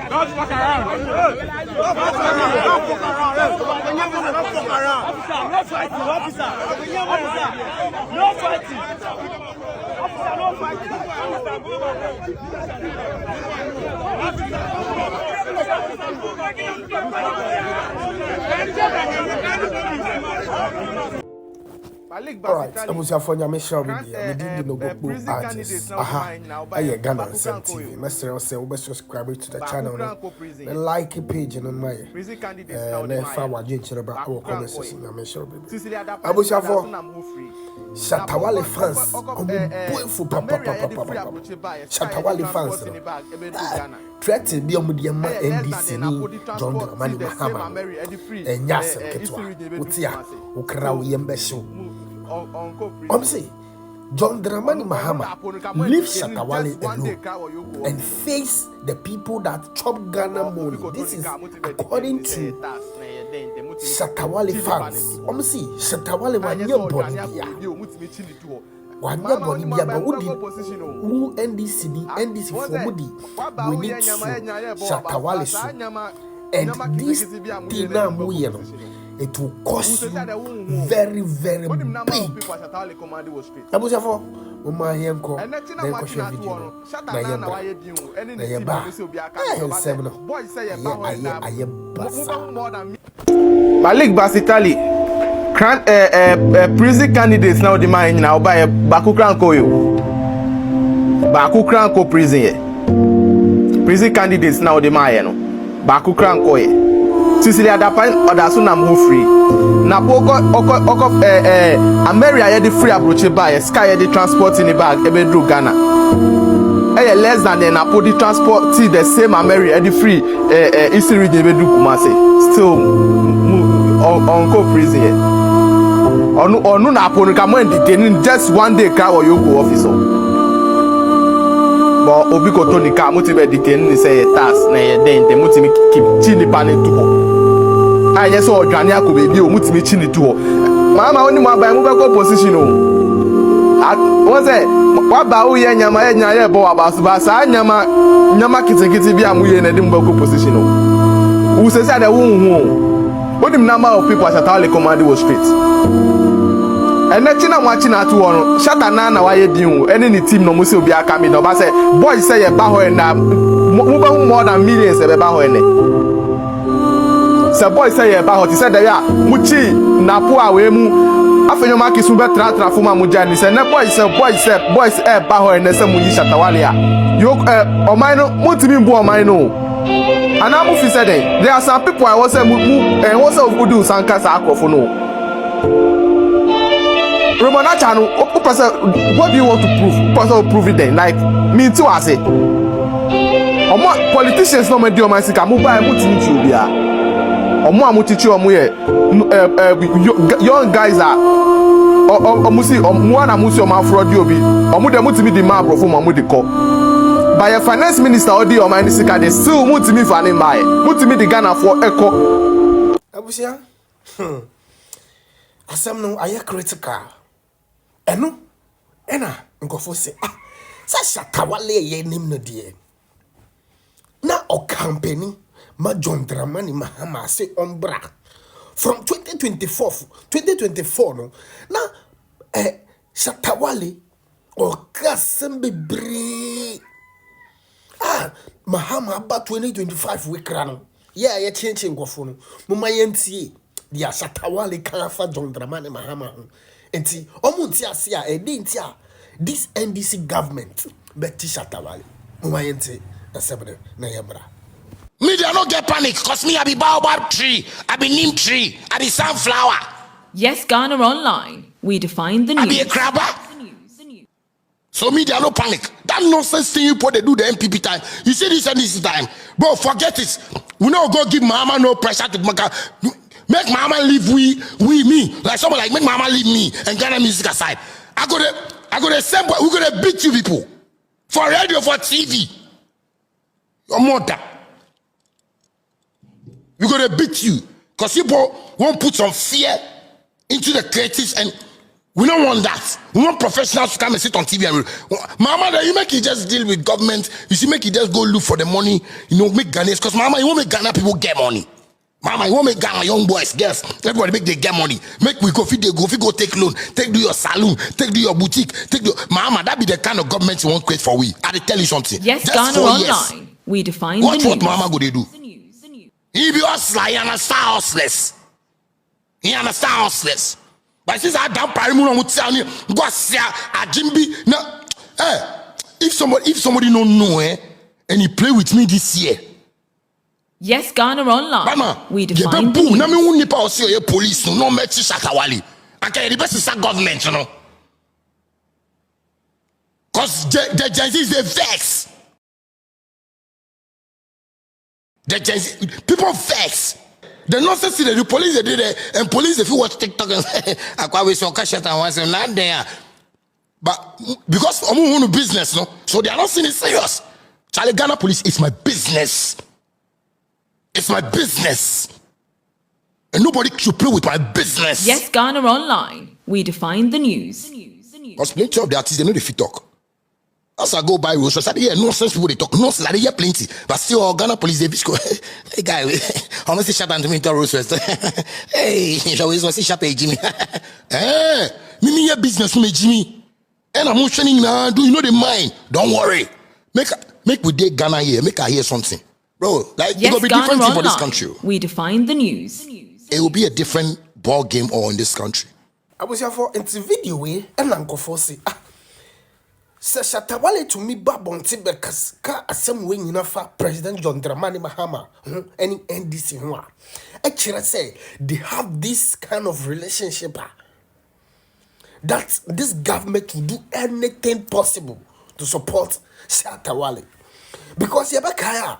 Don't fuck around. Don't fuck around. No fighting, officer. No fighting. Officer, no fighting. Alright, I was for your mission media. We didn't know book artists. I Ghana and Sam TV. Master say we subscribe to the channel and like a page on my never watch about our conversation. I mentioned I was for Shatta Wale fans. Beautiful papa. Shatta Wale fans. Threatened be on the NDC John MAhama and Eii Asem Ketwa. Utia Ukraw Yembesho. Say John MAhama leave Shatta Wale alone and face the people that chop Ghana money. This is according to Shatta Wale fans. Say Shatta Wale wanye boni bia but who NDC for we need to Shatta Wale so and this thing now it will cost you very, very big. I was for my young call. Malik Basitali, prison candidates now demand now by a Baku Kranko. Baku Kranko prison. Prison candidates now demand Baku Kranko. Sicilia Dapan or the Sunam who free. Napoco America the free approach by a sky the transport in the bag, a bedroom Ghana. Less than the Napoli transport, see the same America the free Eastern region bedroom Kumasi. Still on co prison. Or no Napoli come and detaining just one day car or Yoko officer. But Obiko Tony car motivate detaining say a task, nay, then the motive keep chili panel to I just saw Jania could be Mutimi Chini to Mama only my by mobile position. What's that? What about Yama Bo about Basa Yama Kitty Biamu in a Dimbo position? Who says that a wound? What the number of people at Tali Command was street? And let you know watching at one Shatta Nana, why you do any team no Musil be a coming up. I say, boys say a baho and more than millions of a baho. So boy say about he said that ya muchi na po awemu afenyo maki sube tra fuma mujani say na boy say ba ho na say muyi Shatta Wale ya yo oman no mutimi mbu oman no ana mu fi said there are some people I was say what's of udu sanka sa akrofo no Romana chanu what do you want to prove person prove it then like me too I say omo politicians no me di oman sika mu ba mutimi ti obia Omo teach you young guys are omusi omwana musi omafrodi obi omu de mutimi di ma bro fo mamu de ko by a finance minister odi o man sika de still mutimi fane mbae mutimi di Ghana for eko abusia asem no aye critical eno ena nkofo se sa Shatta Wale ye nim no de na o company Ma John MAhama say ombra from 2024 no na Shatta Wale or kasembe bre MAhama about 2025 we krano yeah ye change ngofo no mama yentie dia Shatta Wale kan fa John MAhama enti omunti ase a edinti a this NDC government beti Shatta Wale mama yentie na sebere na yebra. Media no get panic, cause me I be baobab tree, I be neem tree, I be sunflower. Yes, Ghana Online. We define the news. I be a crabber. The news. So media no panic. That nonsense thing you put they do the MPP time. You see this and this time. Bro, forget it. We no go give MAhama no pressure to make MAhama leave me. Like someone like make MAhama leave me and Ghana music aside. I go to same we're gonna beat you people. For radio, for TV. Your mother. We're gonna beat you because people won't put some fear into the creatives and We don't want that. We want professionals to come and sit on TV and Mama, you make it just deal with government. You see, make it just go look for the money, make Ghanaians. Because Mama, you won't make Ghana people get money. Mama, you won't make Ghana young boys, girls, everybody make they get money. Make we go take loan, take do your saloon, take do your boutique, Mama, that be the kind of government you want create for we. I tell you something. Yes, Ghana Online. We define watch the news. What Mama go they do. He be hustler, he understand hustlers. He understand hustlers. But since I don't go see a Jimby. Now, if somebody don't know, and he play with me this year. Yes, Ghana Online. Mama, we define the news. Na me won't pa see police no me Shatta Wale. Okay, the best is government, Cause the Gen Z is the vex. The Gen Z people vex. The nonsense that the police they did it, and police if you watch TikTok and say, "I wish I catch that once and not there." But because I'm on business, no, so they are not seeing it serious. Charlie, Ghana police is my business. It's my business, and nobody should play with my business. Yes, Ghana Online. We define the news. Because plenty of the artists they know the fit talk. As I go by roads, I said, yeah, nonsense people they talk nonsense. Like, yeah, plenty. But still, Ghana police they go, hey guy, how much shut down to me to roads first? Hey, you always want to see Shatta Jimmy. Eh, me your business me Jimmy. And I'm not training now. Do you know the mind? Don't worry. Make we day Ghana here. Make her hear something, bro. Like yes, it will be Ghana different Online. for this country. We define the news. It will be a different ball game all in this country. I was here for into video way and Uncle Fossey. Sir Shatta Wale to me babonti because Eii Asem way fa President John Dramani MAhama any NDC actually say they have this kind of relationship that this government will do anything possible to support Shatta Wale because yabakaya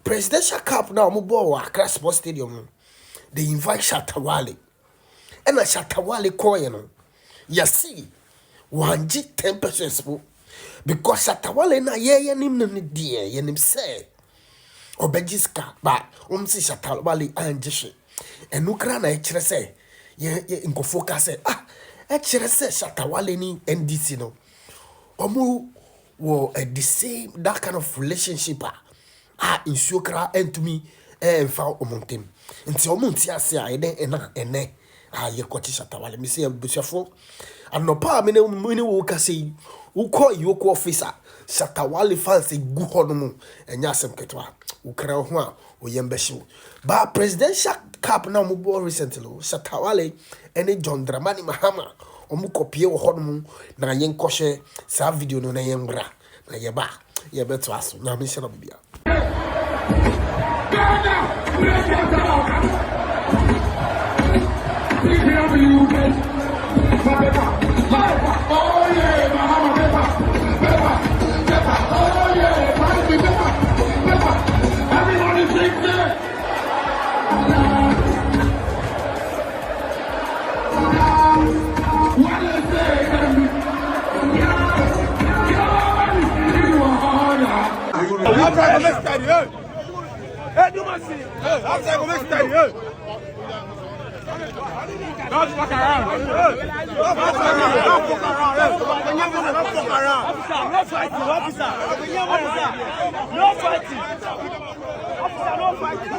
presidential cup now mubo Accra Sports Stadium they invite Shatta Wale and a Shatta Wale call you see 10% because Shatta Wale na ye nim no die ye nim say obejiska ba si Shatta Wale anjishe enu kra na ekire say ye nkofo ka say ekire say Shatta Wale ni NDC no omu wo the same that kind of relationship insuo kra entumi emfa omontem nti omonti ase ene ye kochi Shatta Wale mi say bushafo anopa me ne wo ka say wo call yoko officer Shatta Wale fans gu ho no mu enya asem ketwa wo kra ho a wo yembehye ba presidential cup na mo bo recently Shatta Wale ene John Dramani MAhama omu kopie wo ho no mu na yen kohye sa video no na yen bra na ye ba ye beto aso na me shero bibia Oh yeah, MAhama paper. Oh yeah, paper. Everybody drink it. What is it? Don't fuck around. Don't fuck around. No fighting, officer. No fighting. Officer, no fighting.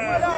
I'm